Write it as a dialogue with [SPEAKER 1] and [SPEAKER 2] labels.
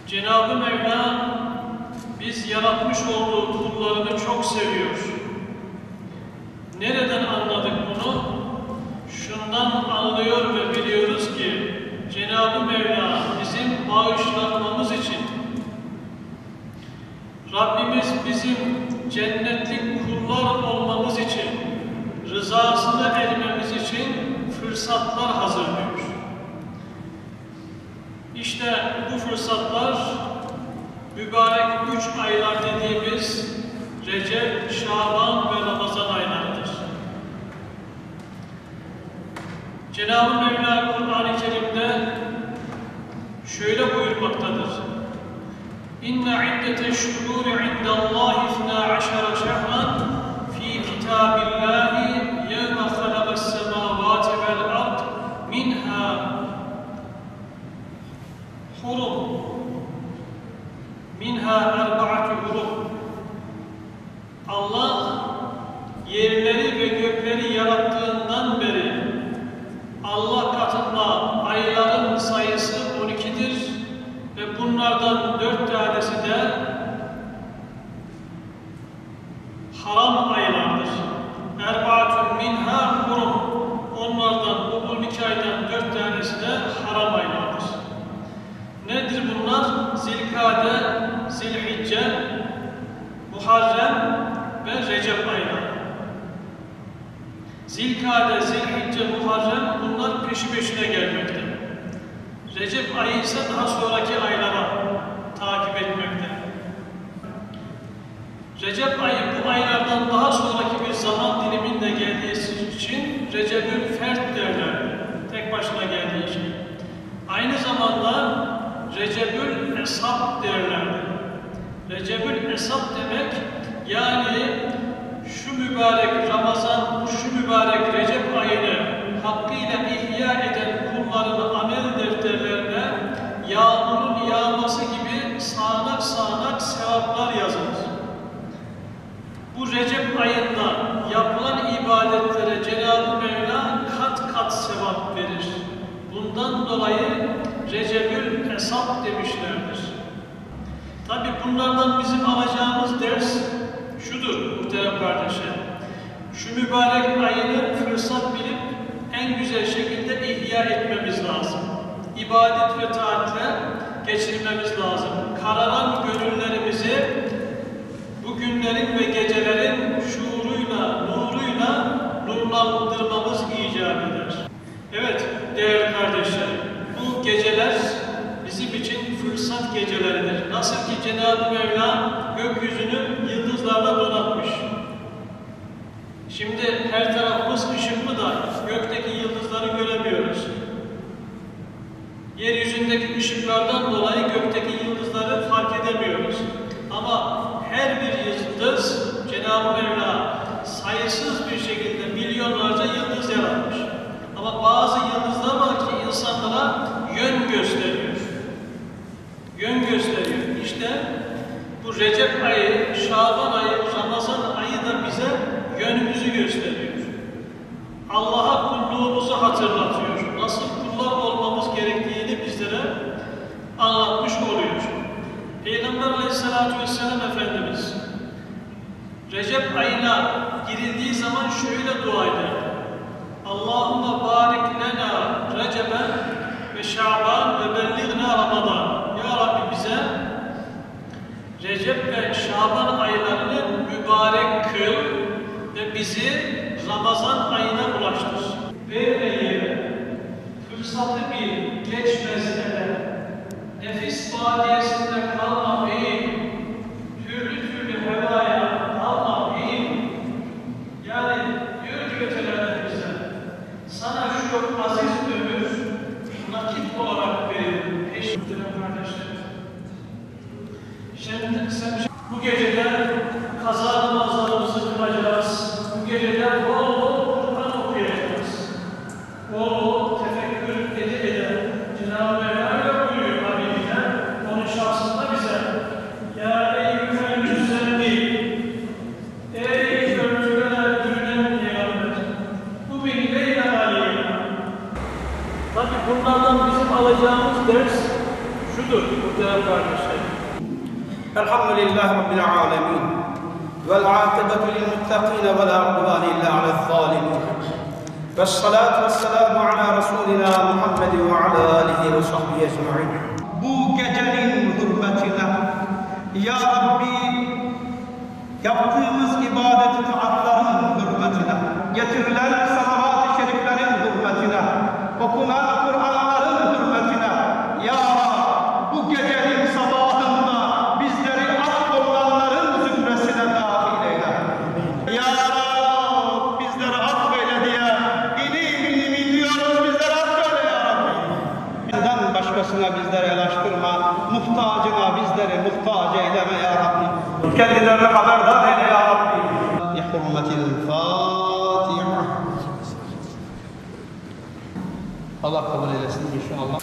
[SPEAKER 1] Cenab-ı Mevla biz yaratmış olduğu kullarını çok seviyor. Nereden anladık bunu? Şundan anlıyor ve biliyoruz ki Cenab-ı Mevla bizim bağışlanmamız için, Rabbimiz bizim cennetlik kullar olmamız için, rızasını ermemiz için fırsatlar hazırlıyor. İşte bu fırsatlar mübarek 3 aylar dediğimiz Recep, Şaban ve Ramazan aylarıdır. Cenab-ı Mevla Kur'an-ı Kerim'de şöyle buyurmaktadır. İnne iddeteşşuhûri indallâhi 12 şehran fî kitâbillâhi yevme halaqas-semâvâti vel ard minhâ hurum minhâ erba'atu hurum. Allah yerleri ve gökleri yarattığından beri Allah katında ayların sayısı 12'dir ve bunlardan 4 tanesi de haram aylardır. Erba'atun minhâ hurum. Onlardan, bu 12 aydan 4 tanesi de Zilkade, Zilhicce, Muharrem ve Recep ayları. Zilkade, Zilhicce, Muharrem bunlar peşi peşine gelmekte. Recep ayı ise daha sonraki aylara takip etmekte. Recep ayı bu aylardan daha sonraki bir zaman diliminde geldiği için Recep'ül Fert derler. Tek başına geldiği için. Aynı zamanda Recep'ül Esab derlerdi. Recep'ül Esab demek yani şu mübarek Ramazan, şu mübarek Recep ayını hakkıyla ihya eden kulların amel defterlerine yağmurun yağması gibi sağanak sağanak sevaplar yazılır. Bu Recep ayında yapılan ibadetlere Cenab-ı Mevla kat kat sevap verir. Bundan dolayı Recep'ül Esab demişlerdir. Tabi bunlardan bizim alacağımız ders şudur muhterem kardeşlerim. Şu mübarek ayını fırsat bilip en güzel şekilde ihya etmemiz lazım. İbadet ve taatle geçirmemiz lazım. Kararan gönüllerimizi bu günlerin ve gecelerin şuuruyla, nuruyla nurlandırmamız icap eder. Evet değerli kardeşlerim, bu geceler bizim için fırsat geceleridir. Nasıl ki Cenab-ı Mevla gökyüzünü yıldızlarla donatmış. Şimdi her tarafımız ışıklı da gökteki yıldızları göremiyoruz. Yeryüzündeki ışıklardan dolayı gökteki yıldızları fark edemiyoruz. Ama her bir yıldız Cenab-ı Mevla sayısız bir şekilde milyonlarca yıldız yaratmış. Ama bazı yıldızlar var ki insanlara yön gösteriyor. Yön gösteriyor. İşte bu Recep ayı, Şaban ayı, Ramazan ayı da bize yönümüzü gösteriyor. Allah'a kulluğumuzu hatırlatıyor. Nasıl kullar olmamız gerektiğini bizlere anlatmış oluyor. Peygamber Aleyhisselatü Vesselam Efendimiz Recep ayına girildiği zaman şöyle dua eder. Allahümme barik lena Recep'en ve Şaban ve belliğna Ramazan. Ya Rabbi bize Recep ve Şaban aylarını mübarek kıl ve bizi Ramazan ayına ulaştır. Vermeye fırsatı bir geçmez ele, nefis badiyesinde kalma beyim, türlü türlü hevaya dalma beyim. Yani diyor ki ötelerden bize, sana şu aziz ömür nakit olarak veririm. Peşimden kardeşlerim. Şimdi bu gecede kaza namazlarımızı kılacağız. Bu gecede bol bol Kur'an okuyacağız. Bol bol tefekkür ede Cenab-ı Mevla öyle buyuruyor Habibine, onun şahsında bize. Ya eyyühel müzzemmil, ey örtüler bürünen peygamber, bu beni leyle aleyna. Tabi bunlardan bizim alacağımız ders şudur muhterem kardeşlerim.
[SPEAKER 2] Elhamdülillahi Rabbil alemin. Vel-âkıbetu lil-muttaqîne ve lâ udvâne illâ alel-zâlimîn. Vessalâtu vesselâmu alâ Resûlina Muhammedin ve alâ âlihi ve sahbihi ecmaîn. Bu gecenin hürmetine, Ya Rabbi, yaptığımız ibadet-i taatların hürmetine, getirilen salavat-ı şeriflerin hürmetine, okunan Kur'anların hürmetine, Ya Rabbi, bu gecenin sabahında bizleri affolunanların zümresine dâhil eyle. Ya Rabbi, bizleri affeyle diye inim biliyoruz, bizleri affeyle Ya Rabbi. Bizden başkasına bizleri elaştırma, muhtacına bizleri muhtaç eyleme Ya Rabbi. Kendilerini haberdar eyle Ya Rabbi. Hürmetil Fatiha. Allah kabul eylesin inşallah.